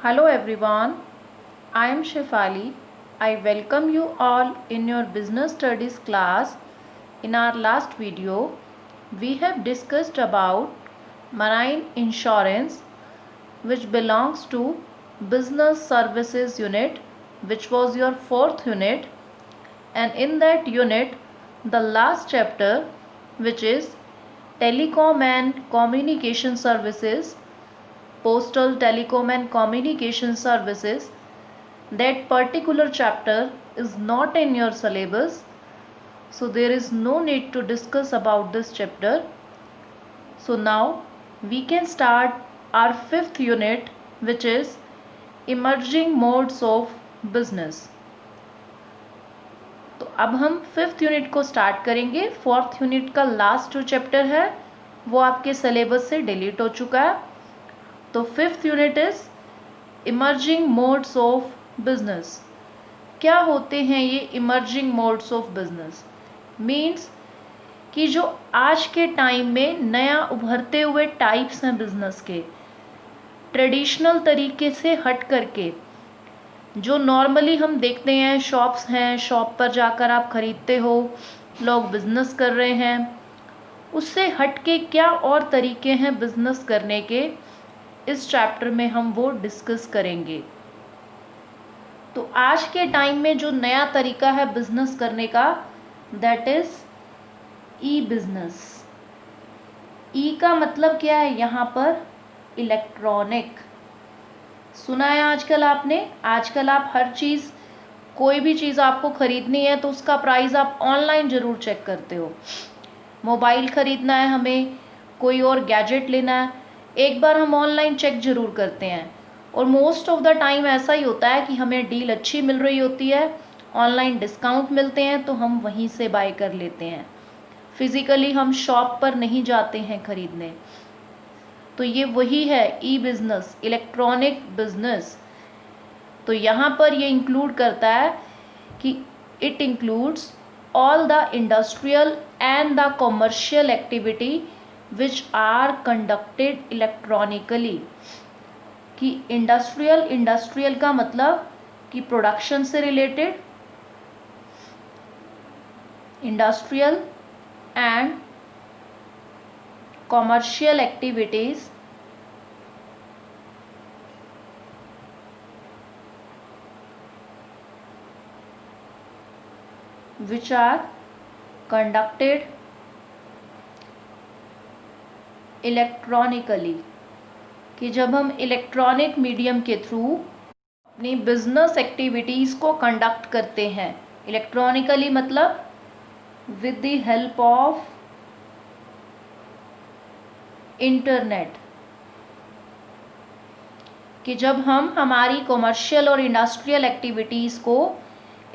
Hello everyone, I am Shefali. I welcome you all in your business studies class. In our last video, we have discussed about marine insurance which belongs to business services unit, which was your fourth unit, and in that unit the last chapter, which is telecom and communication services, postal, telecom and communication services, that particular chapter is not in your syllabus, so there is no need to discuss about this chapter. So now we can start our fifth unit, which is emerging modes of business. तो अब हम fifth unit को start करेंगे. Fourth unit का last जो chapter है वो आपके सिलेबस से डिलीट हो चुका है. तो fifth unit is emerging modes of business. क्या होते हैं ये emerging modes of business? Means कि जो आज के टाइम में नया उभरते हुए टाइप्स हैं बिजनेस के, ट्रेडिशनल तरीके से हट करके जो नॉर्मली हम देखते हैं, शॉप्स हैं, शॉप पर जाकर आप ख़रीदते हो, लोग बिज़नेस कर रहे हैं, उससे हट के क्या और तरीके हैं बिज़नेस करने के, इस चैप्टर में हम वो डिस्कस करेंगे. तो आज के टाइम में जो नया तरीका है बिज़नेस करने का, दैट इज़ ई बिज़नेस. ई का मतलब क्या है यहाँ पर? इलेक्ट्रॉनिक. सुना है आजकल आपने? आजकल आप हर चीज़, कोई भी चीज़ आपको ख़रीदनी है तो उसका प्राइस आप ऑनलाइन ज़रूर चेक करते हो. मोबाइल ख़रीदना है हमें, कोई और गैजेट लेना है, एक बार हम ऑनलाइन चेक ज़रूर करते हैं. और मोस्ट ऑफ द टाइम ऐसा ही होता है कि हमें डील अच्छी मिल रही होती है, ऑनलाइन डिस्काउंट मिलते हैं तो हम वहीं से बाय कर लेते हैं. फिज़िकली हम शॉप पर नहीं जाते हैं ख़रीदने. तो ये वही है ई बिज़नेस, इलेक्ट्रॉनिक बिज़नेस. तो यहाँ पर ये इंक्लूड करता है कि it includes all the industrial and the commercial activity which are conducted electronically. कि इंडस्ट्रियल का मतलब कि प्रोडक्शन से related, industrial and commercial activities which are conducted electronically. कि जब हम इलेक्ट्रॉनिक मीडियम के थ्रू अपनी बिजनेस एक्टिविटीज़ को कंडक्ट करते हैं. इलेक्ट्रॉनिकली मतलब with the help of internet. कि जब हम हमारी कॉमर्शियल और इंडस्ट्रियल एक्टिविटीज़ को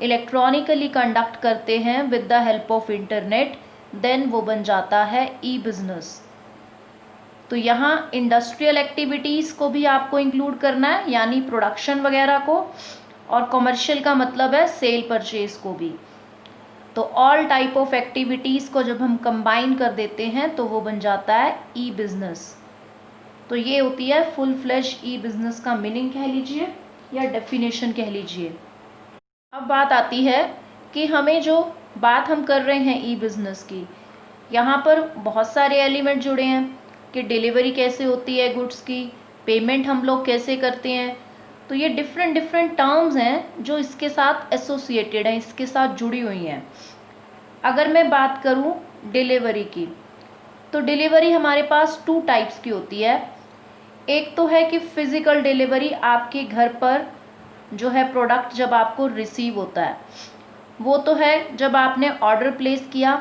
इलेक्ट्रॉनिकली कंडक्ट करते हैं with the help of internet, then वो बन जाता है ई बिज़नेस. तो यहाँ इंडस्ट्रियल एक्टिविटीज़ को भी आपको इंक्लूड करना है, यानी प्रोडक्शन वगैरह को, और कॉमर्शियल का मतलब है सेल परचेज को भी. तो ऑल टाइप ऑफ एक्टिविटीज़ को जब हम कंबाइन कर देते हैं तो वो बन जाता है ई बिज़नेस. तो ये होती है फुल फ्लैश ई बिज़नेस का मीनिंग कह लीजिए या डेफिनेशन कह लीजिए. अब बात आती है कि हमें जो बात हम कर रहे हैं ई बिज़नेस की, यहाँ पर बहुत सारे एलिमेंट जुड़े हैं कि डिलीवरी कैसे होती है गुड्स की, पेमेंट हम लोग कैसे करते हैं. तो ये डिफरेंट टर्म्स हैं जो इसके साथ एसोसिएटेड हैं, इसके साथ जुड़ी हुई हैं. अगर मैं बात करूं डिलीवरी की, तो डिलीवरी हमारे पास टू टाइप्स की होती है. एक तो है कि फ़िज़िकल डिलीवरी, आपके घर पर जो है प्रोडक्ट जब आपको रिसीव होता है, वो तो है जब आपने ऑर्डर प्लेस किया,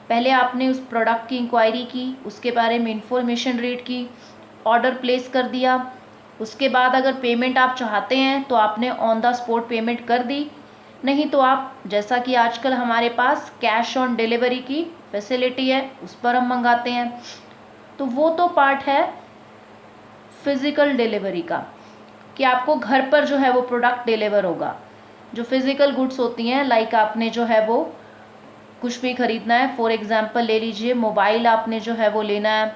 पहले आपने उस प्रोडक्ट की इंक्वायरी की, उसके बारे में इंफॉर्मेशन रीड की, ऑर्डर प्लेस कर दिया. उसके बाद अगर पेमेंट आप चाहते हैं तो आपने ऑन द स्पॉट पेमेंट कर दी, नहीं तो आप, जैसा कि आजकल हमारे पास कैश ऑन डिलीवरी की फैसिलिटी है, उस पर हम मंगाते हैं. तो वो तो पार्ट है फिज़िकल डिलीवरी का, कि आपको घर पर जो है वो प्रोडक्ट डिलीवर होगा. जो फिज़िकल गुड्स होती हैं, लाइक आपने जो है वो कुछ भी ख़रीदना है, फॉर एग्ज़ाम्पल ले लीजिए मोबाइल आपने जो है वो लेना है,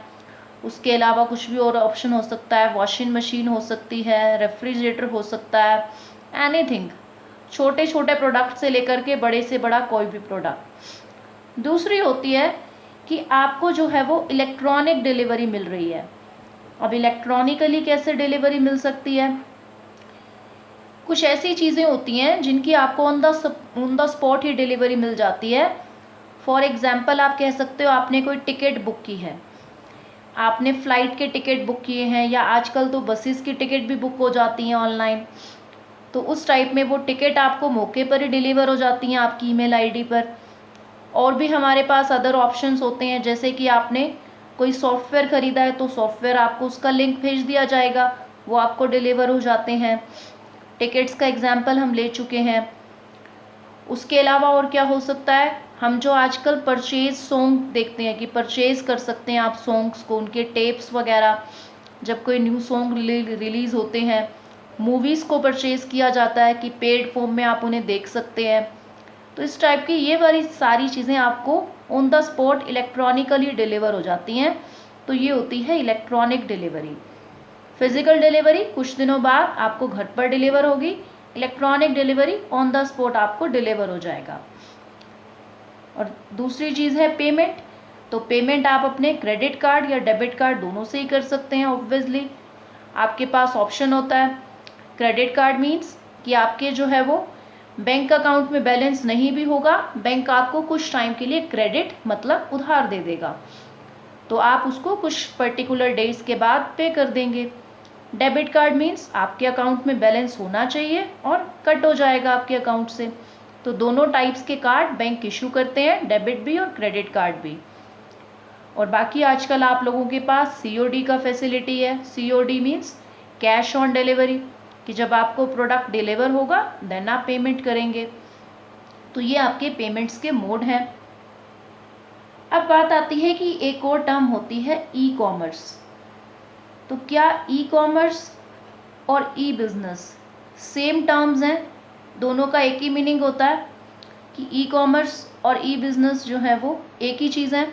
उसके अलावा कुछ भी और ऑप्शन हो सकता है, वॉशिंग मशीन हो सकती है, रेफ्रिजरेटर हो सकता है, एनीथिंग, छोटे छोटे प्रोडक्ट से लेकर के बड़े से बड़ा कोई भी प्रोडक्ट। दूसरी होती है कि आपको जो है वो इलेक्ट्रॉनिक डिलीवरी मिल रही है। अब इलेक्ट्रॉनिकली कैसे डिलीवरी मिल सकती है? कुछ ऐसी चीज़ें होती हैं जिनकी आपको ऑन द स्पॉट ही डिलीवरी मिल जाती है। फॉर एग्जाम्पल आप कह सकते हो आपने कोई टिकट बुक की है, आपने फ़्लाइट के टिकट बुक किए हैं, या आजकल तो बसेस की टिकट भी बुक हो जाती हैं ऑनलाइन, तो उस टाइप में वो टिकट आपको मौके पर ही डिलीवर हो जाती हैं आपकी ईमेल आईडी पर। और भी हमारे पास अदर ऑप्शंस होते हैं, जैसे कि आपने कोई सॉफ्टवेयर ख़रीदा है तो सॉफ्टवेयर आपको उसका लिंक भेज दिया जाएगा, वो आपको डिलीवर हो जाते हैं। टिकट्स का एग्जाम्पल हम ले चुके हैं। उसके अलावा और क्या हो सकता है? हम जो आजकल परचेज सॉन्ग देखते हैं कि परचेज़ कर सकते हैं आप सॉन्ग्स को, उनके टेप्स वगैरह, जब कोई न्यू सॉन्ग रिलीज़ होते हैं, मूवीज़ को परचेज़ किया जाता है कि पेड फॉर्म में आप उन्हें देख सकते हैं। तो इस टाइप की ये वाली सारी चीज़ें आपको on the spot electronically deliver हो जाती हैं। तो ये होती है इलेक्ट्रॉनिक डिलीवरी। फिजिकल डिलीवरी कुछ दिनों बाद आपको घर पर डिलीवर होगी, electronic delivery on the spot आपको डिलीवर हो जाएगा। और दूसरी चीज़ है पेमेंट। तो पेमेंट आप अपने क्रेडिट कार्ड या डेबिट कार्ड दोनों से ही कर सकते हैं। ऑब्वियसली आपके पास ऑप्शन होता है। क्रेडिट कार्ड मीन्स कि आपके जो है वो बैंक अकाउंट में बैलेंस नहीं भी होगा, बैंक आपको कुछ टाइम के लिए क्रेडिट मतलब उधार दे देगा, तो आप उसको कुछ पर्टिकुलर डेज के बाद पे कर देंगे। डेबिट कार्ड मीन्स आपके अकाउंट में बैलेंस होना चाहिए और कट हो जाएगा आपके अकाउंट से। तो दोनों टाइप्स के कार्ड बैंक इशू करते हैं, डेबिट भी और क्रेडिट कार्ड भी। और बाकी आजकल आप लोगों के पास COD का फैसिलिटी है। COD means cash on delivery, कि जब आपको प्रोडक्ट डिलीवर होगा देन आप पेमेंट करेंगे। तो ये आपके पेमेंट्स के मोड हैं। अब बात आती है कि एक और टर्म होती है ई कॉमर्स। तो क्या ई कॉमर्स और ई बिज़नेस सेम टर्म्स हैं? दोनों का एक ही मीनिंग होता है कि ई कॉमर्स और ई बिज़नेस जो है वो एक ही चीज़ है?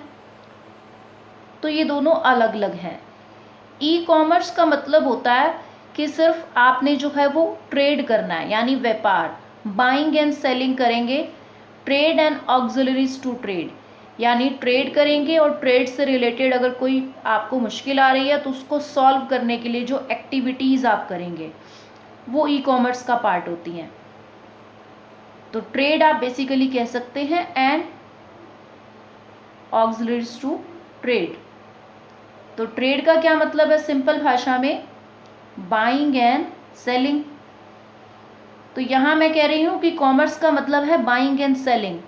तो ये दोनों अलग अलग हैं। ई कॉमर्स का मतलब होता है कि सिर्फ आपने जो है वो ट्रेड करना है, यानी व्यापार, बाइंग एंड सेलिंग करेंगे। Trade and auxiliaries to trade, यानी ट्रेड करेंगे और ट्रेड से रिलेटेड अगर कोई आपको मुश्किल आ रही है तो उसको सॉल्व करने के लिए जो एक्टिविटीज़ आप करेंगे वो ई कॉमर्स का पार्ट होती हैं। तो ट्रेड आप बेसिकली कह सकते हैं एंड ऑक्सिलरीज टू ट्रेड। तो ट्रेड का क्या मतलब है सिंपल भाषा में? Buying and selling. तो यहाँ मैं कह रही हूँ कि कॉमर्स का मतलब है buying and selling,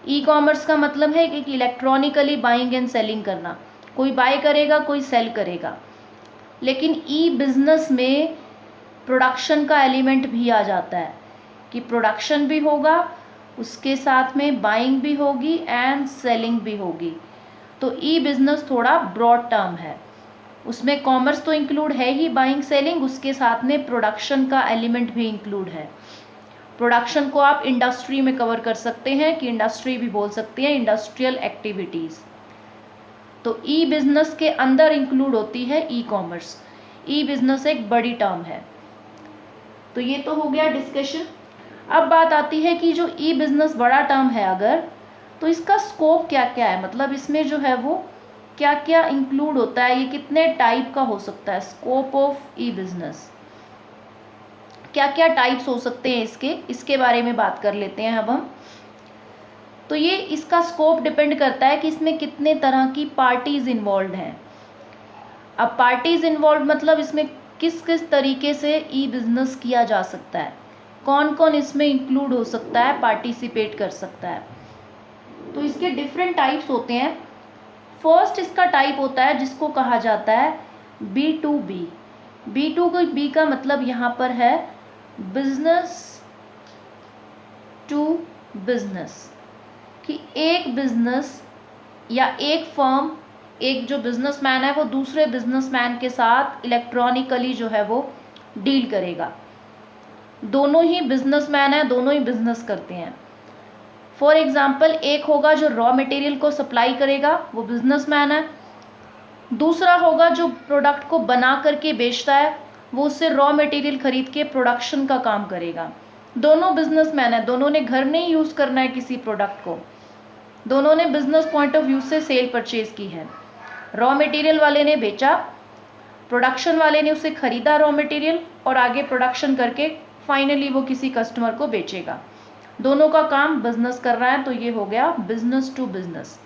e commerce का मतलब है कि इलेक्ट्रॉनिकली बाइंग एंड सेलिंग करना, कोई बाय करेगा कोई सेल करेगा। लेकिन ई बिज़नेस में प्रोडक्शन का एलिमेंट भी आ जाता है कि प्रोडक्शन भी होगा, उसके साथ में बाइंग भी होगी एंड सेलिंग भी होगी। तो ई बिज़नेस थोड़ा ब्रॉड टर्म है, उसमें कॉमर्स तो इंक्लूड है ही, बाइंग सेलिंग, उसके साथ में प्रोडक्शन का एलिमेंट भी इंक्लूड है। प्रोडक्शन को आप इंडस्ट्री में कवर कर सकते हैं, कि इंडस्ट्री भी बोल सकते हैं, इंडस्ट्रियल एक्टिविटीज़। तो ई बिज़नेस के अंदर इंक्लूड होती है ई कॉमर्स। ई बिज़नेस एक बड़ी टर्म है। तो ये तो हो गया डिस्कशन। अब बात आती है कि जो ई बिज़नेस बड़ा टर्म है अगर, तो इसका स्कोप क्या क्या है, मतलब इसमें जो है वो क्या क्या इंक्लूड होता है, ये कितने टाइप का हो सकता है। स्कोप ऑफ ई बिज़नेस, क्या क्या टाइप्स हो सकते हैं इसके बारे में बात कर लेते हैं अब हम। तो ये इसका स्कोप डिपेंड करता है कि इसमें कितने तरह की पार्टीज़ इन्वॉल्व हैं। अब पार्टीज़ इन्वॉल्व मतलब इसमें किस किस तरीके से ई बिज़नेस किया जा सकता है, कौन कौन इसमें इंक्लूड हो सकता है, पार्टिसिपेट कर सकता है। तो इसके डिफरेंट टाइप्स होते हैं। फर्स्ट इसका टाइप होता है जिसको कहा जाता है B2B। B2B का मतलब यहाँ पर है बिजनेस टू बिजनेस, कि एक बिजनेस या एक फर्म, एक जो बिजनेसमैन है वो दूसरे बिजनेसमैन के साथ इलेक्ट्रॉनिकली जो है वो डील करेगा। दोनों ही बिजनेसमैन हैं, दोनों ही बिजनेस करते हैं। फॉर एग्जाम्पल एक होगा जो रॉ मटेरियल को सप्लाई करेगा, वो बिजनेसमैन है, दूसरा होगा जो प्रोडक्ट को बना करके बेचता है, वो उससे रॉ मटेरियल खरीद के प्रोडक्शन का काम करेगा। दोनों बिजनेसमैन है, दोनों ने घर नहीं यूज़ करना है किसी प्रोडक्ट को, दोनों ने बिजनेस पॉइंट ऑफ व्यू से सेल परचेज की है। रॉ मटेरियल वाले ने बेचा, प्रोडक्शन वाले ने उसे खरीदा रॉ मटेरियल और आगे प्रोडक्शन करके फाइनली वो किसी कस्टमर को बेचेगा। दोनों का काम बिजनेस कर रहा है, तो ये हो गया बिजनेस टू बिजनेस।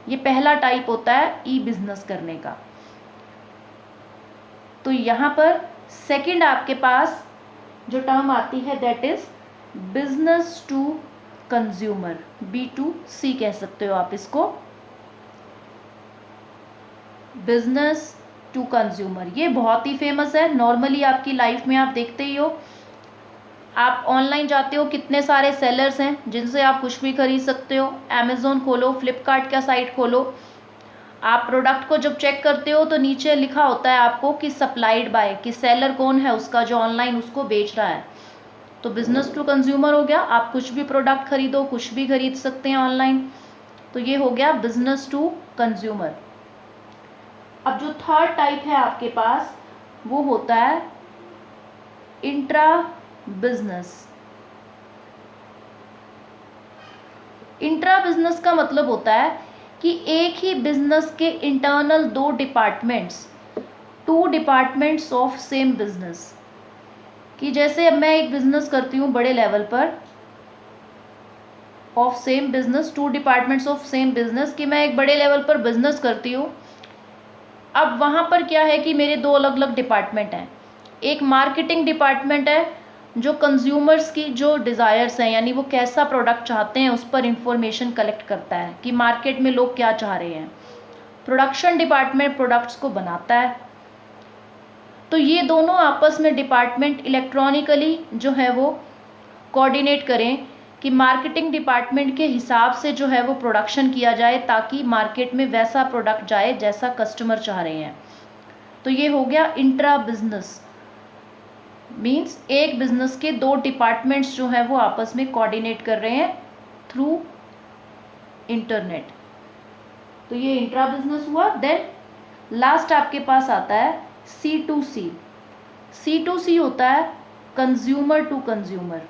ये पहला टाइप होता है ई बिजनेस करने का। तो यहाँ पर सेकंड आपके पास जो टर्म आती है that is business to consumer, B2C कह सकते हो आप इसको, बिजनेस टू कंज्यूमर। ये बहुत ही फेमस है, नॉर्मली आपकी लाइफ में आप देखते ही हो। आप ऑनलाइन जाते हो, कितने सारे सेलर्स हैं जिनसे आप कुछ भी खरीद सकते हो। अमेज़ोन खोलो, फ्लिपकार्ट का साइट खोलो, आप प्रोडक्ट को जब चेक करते हो तो नीचे लिखा होता है आपको कि सप्लाइड बाय, कि सेलर कौन है उसका जो ऑनलाइन उसको बेच रहा है। तो बिजनेस टू कंज्यूमर हो गया, आप कुछ भी प्रोडक्ट खरीदो, कुछ भी खरीद सकते हैं ऑनलाइन। तो ये हो गया बिजनेस टू कंज्यूमर। अब जो थर्ड टाइप है आपके पास वो होता है इंट्रा बिजनेस। इंट्रा बिजनेस का मतलब होता है कि एक ही बिजनेस के इंटरनल दो departments, two departments of same business. कि जैसे अब मैं एक बिजनेस करती हूँ बड़े लेवल पर, of same business, two departments of same business, कि मैं एक बड़े लेवल पर बिजनेस करती हूँ। अब वहाँ पर क्या है कि मेरे दो अलग अलग डिपार्टमेंट हैं। एक मार्केटिंग डिपार्टमेंट है जो कंज्यूमर्स की जो डिज़ायर्स हैं, यानी वो कैसा प्रोडक्ट चाहते हैं उस पर इंफॉर्मेशन कलेक्ट करता है कि मार्केट में लोग क्या चाह रहे हैं। प्रोडक्शन डिपार्टमेंट प्रोडक्ट्स को बनाता है। तो ये दोनों आपस में डिपार्टमेंट इलेक्ट्रॉनिकली जो है वो कोऑर्डिनेट करें कि मार्केटिंग डिपार्टमेंट के हिसाब से जो है वो प्रोडक्शन किया जाए ताकि मार्केट में वैसा प्रोडक्ट जाए जैसा कस्टमर चाह रहे हैं। तो ये हो गया इंट्रा बिजनेस, मीन्स एक बिजनेस के दो डिपार्टमेंट्स जो हैं वो आपस में कोऑर्डिनेट कर रहे हैं थ्रू इंटरनेट। तो ये इंट्रा बिजनेस हुआ। देन लास्ट आपके पास आता है C2C। C2C होता है कंज्यूमर टू कंज्यूमर।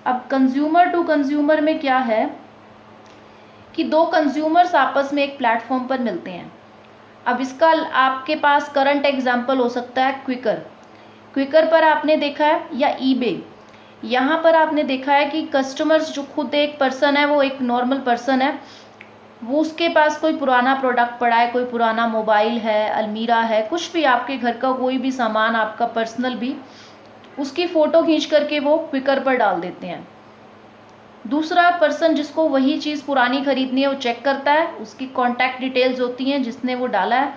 अब कंज्यूमर टू कंज्यूमर में क्या है कि दो कंज्यूमर्स आपस में एक प्लेटफॉर्म पर मिलते हैं। अब इसका आपके पास करंट एग्जांपल हो सकता है क्विकर। क्विकर पर आपने देखा है, या ईबे, यहाँ पर आपने देखा है कि कस्टमर्स जो खुद एक पर्सन है, वो एक नॉर्मल पर्सन है, वो उसके पास कोई पुराना प्रोडक्ट पड़ा है, कोई पुराना मोबाइल है, अलमीरा है, कुछ भी आपके घर का कोई भी सामान आपका पर्सनल भी, उसकी फ़ोटो खींच करके वो क्विकर पर डाल देते हैं। दूसरा पर्सन जिसको वही चीज़ पुरानी खरीदनी है वो चेक करता है, उसकी कॉन्टैक्ट डिटेल्स होती हैं जिसने वो डाला है,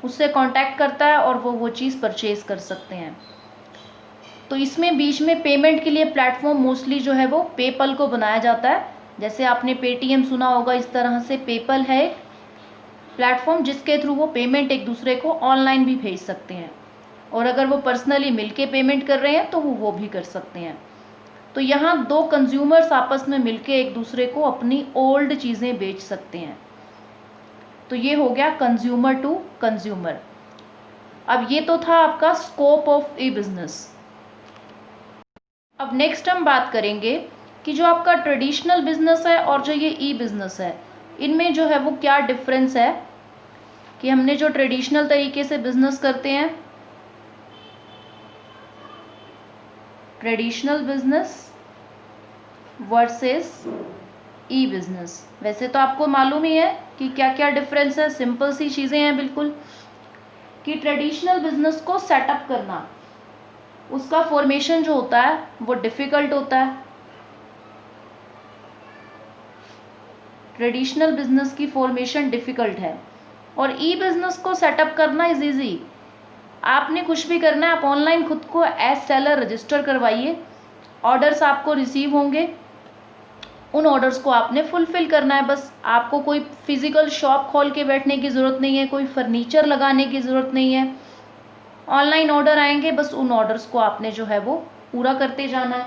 उससे कॉन्टैक्ट करता है और वो चीज़ परचेज कर सकते हैं। तो इसमें बीच में पेमेंट के लिए प्लेटफॉर्म मोस्टली जो है वो पेपल को बनाया जाता है। जैसे आपने पेटीएम सुना होगा, इस तरह से पेपल है प्लेटफॉर्म जिसके थ्रू वो पेमेंट एक दूसरे को ऑनलाइन भी भेज सकते हैं, और अगर वो पर्सनली मिलके पेमेंट कर रहे हैं तो वो भी कर सकते हैं। तो यहाँ दो कंज्यूमर्स आपस में मिलके एक दूसरे को अपनी ओल्ड चीज़ें बेच सकते हैं। तो ये हो गया कंज्यूमर टू कंज्यूमर। अब ये तो था आपका स्कोप ऑफ ई बिजनेस। अब नेक्स्ट हम बात करेंगे कि जो आपका ट्रेडिशनल बिजनेस है और जो ये ई बिजनेस है, इनमें जो है वो क्या डिफरेंस है। कि हमने जो ट्रेडिशनल तरीके से बिजनेस करते हैं, ट्रेडिशनल बिजनेस वर्सेस ई बिजनेस। वैसे तो आपको मालूम ही है कि क्या क्या डिफरेंस है, सिंपल सी चीज़ें हैं बिल्कुल। कि ट्रेडिशनल बिजनेस को सेटअप करना, उसका फॉर्मेशन जो होता है वो डिफ़िकल्ट होता है। ट्रेडिशनल बिजनेस की फॉर्मेशन डिफ़िकल्ट है, और ई बिजनेस को सेटअप करना इज़ ईजी। आपने कुछ भी करना है, आप ऑनलाइन खुद को एज सेलर रजिस्टर करवाइए, ऑर्डर्स आपको रिसीव होंगे, उन ऑर्डर्स को आपने फुलफ़िल करना है। बस आपको कोई फिज़िकल शॉप खोल के बैठने की ज़रूरत नहीं है, कोई फर्नीचर लगाने की ज़रूरत नहीं है। ऑनलाइन ऑर्डर आएंगे, बस उन ऑर्डर्स को आपने जो है वो पूरा करते जाना है।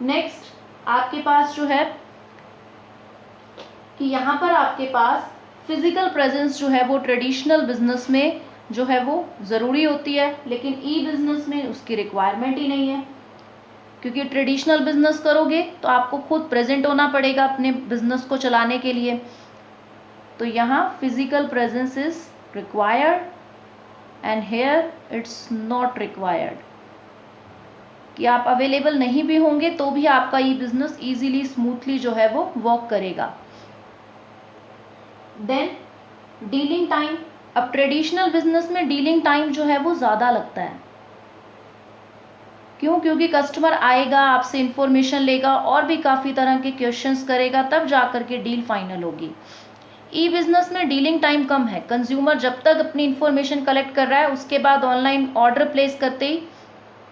नेक्स्ट आपके पास जो है कि यहाँ पर आपके पास फिजिकल प्रेजेंस जो है वो ट्रेडिशनल बिजनेस में जो है वो ज़रूरी होती है, लेकिन ई बिजनेस में उसकी रिक्वायरमेंट ही नहीं है, क्योंकि ट्रेडिशनल बिजनेस करोगे तो आपको खुद प्रेजेंट होना पड़ेगा अपने बिजनेस को चलाने के लिए। तो यहाँ physical presence is required and here it's not required, कि आप अवेलेबल नहीं भी होंगे तो भी आपका ई बिजनेस ईजिली स्मूथली जो है वो वर्क करेगा। Then dealing time. अब ट्रेडिशनल बिजनेस में डीलिंग टाइम जो है वो ज़्यादा लगता है। क्यों? क्योंकि कस्टमर आएगा, आपसे इंफॉर्मेशन लेगा और भी काफ़ी तरह के क्वेश्चंस करेगा, तब जा कर के डील फाइनल होगी। ई बिजनेस में डीलिंग टाइम कम है। कंज्यूमर जब तक अपनी इंफॉर्मेशन कलेक्ट कर रहा है, उसके बाद ऑनलाइन ऑर्डर प्लेस करते ही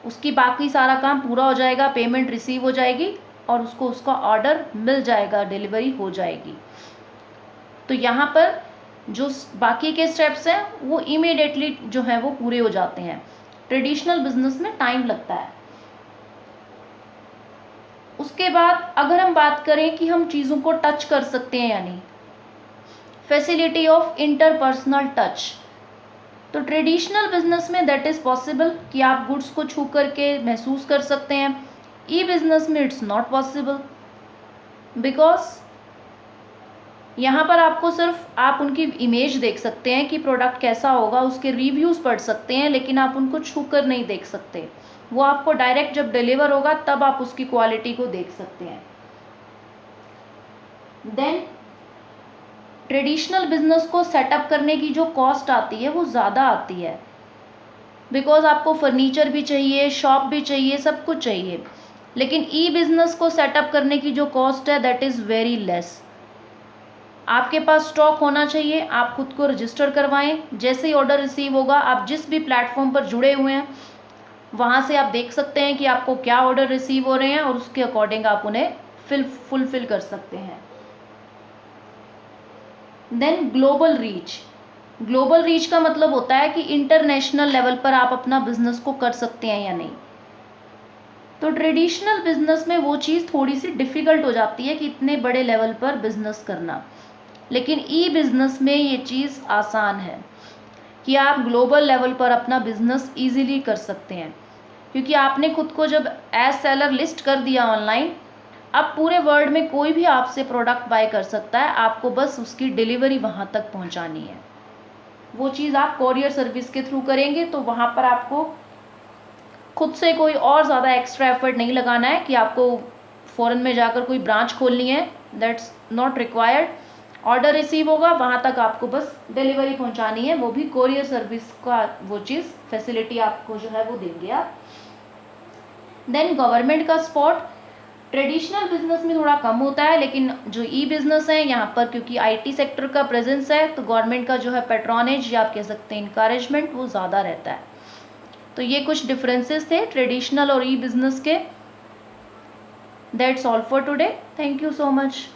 उसकी बाकी सारा काम पूरा हो जाएगा, पेमेंट रिसीव हो जाएगी और उसको उसका ऑर्डर मिल जाएगा, डिलीवरी हो जाएगी। तो यहाँ पर जो बाकी के स्टेप्स हैं वो इमीडिएटली जो है वो पूरे हो जाते हैं। ट्रेडिशनल बिजनेस में टाइम लगता है। उसके बाद अगर हम बात करें कि हम चीज़ों को टच कर सकते हैं या नहीं, फैसिलिटी ऑफ इंटरपर्सनल टच, तो ट्रेडिशनल बिजनेस में दैट इज़ पॉसिबल कि आप गुड्स को छू करके महसूस कर सकते हैं। ई बिजनेस में इट्स नॉट पॉसिबल, बिकॉज यहाँ पर आपको सिर्फ आप उनकी इमेज देख सकते हैं कि प्रोडक्ट कैसा होगा, उसके रिव्यूज़ पढ़ सकते हैं, लेकिन आप उनको छू कर नहीं देख सकते। वो आपको डायरेक्ट जब डिलीवर होगा तब आप उसकी क्वालिटी को देख सकते हैं। देन ट्रेडिशनल बिजनेस को सेटअप करने की जो कॉस्ट आती है वो ज़्यादा आती है, बिकॉज आपको फर्नीचर भी चाहिए, शॉप भी चाहिए, सब कुछ चाहिए। लेकिन ई बिजनेस को सेटअप करने की जो कॉस्ट है दैट इज़ वेरी लेस। आपके पास स्टॉक होना चाहिए, आप खुद को रजिस्टर करवाएं, जैसे ही ऑर्डर रिसीव होगा आप जिस भी प्लेटफॉर्म पर जुड़े हुए हैं वहाँ से आप देख सकते हैं कि आपको क्या ऑर्डर रिसीव हो रहे हैं और उसके अकॉर्डिंग आप उन्हें फुलफिल कर सकते हैं। Then global reach. Global reach का मतलब होता है कि इंटरनेशनल लेवल पर आप अपना बिजनेस को कर सकते हैं या नहीं। तो ट्रेडिशनल बिजनेस में वो चीज़ थोड़ी सी डिफ़िकल्ट हो जाती है कि इतने बड़े लेवल पर बिजनेस करना, लेकिन ई बिजनेस में ये चीज़ आसान है कि आप ग्लोबल लेवल पर अपना बिजनेस ईजिली कर सकते हैं, क्योंकि आपने खुद को जब एज सेलर लिस्ट कर दिया ऑनलाइन, अब पूरे वर्ल्ड में कोई भी आपसे प्रोडक्ट बाय कर सकता है, आपको बस उसकी डिलीवरी वहाँ तक पहुँचानी है। वो चीज़ आप कोरियर सर्विस के थ्रू करेंगे तो वहाँ पर आपको खुद से कोई और ज़्यादा एक्स्ट्रा एफर्ट नहीं लगाना है कि आपको फ़ॉरेन में जाकर कोई ब्रांच खोलनी है, that's not required. Order receive होगा, वहाँ तक आपको बस डिलीवरी पहुँचानी है, वो भी कोरियर सर्विस का वो चीज़ फैसिलिटी आपको जो है वो देंगे आप। देन गवर्नमेंट का सपोर्ट ट्रेडिशनल बिजनेस में थोड़ा कम होता है, लेकिन जो ई बिजनेस है यहाँ पर क्योंकि आईटी सेक्टर का प्रेजेंस है तो गवर्नमेंट का जो है पैट्रॉनेज या आप कह सकते हैं इनकरेजमेंट वो ज़्यादा रहता है। तो ये कुछ डिफरेंसेस थे ट्रेडिशनल और ई बिजनेस के। That's all for today. Thank you so much.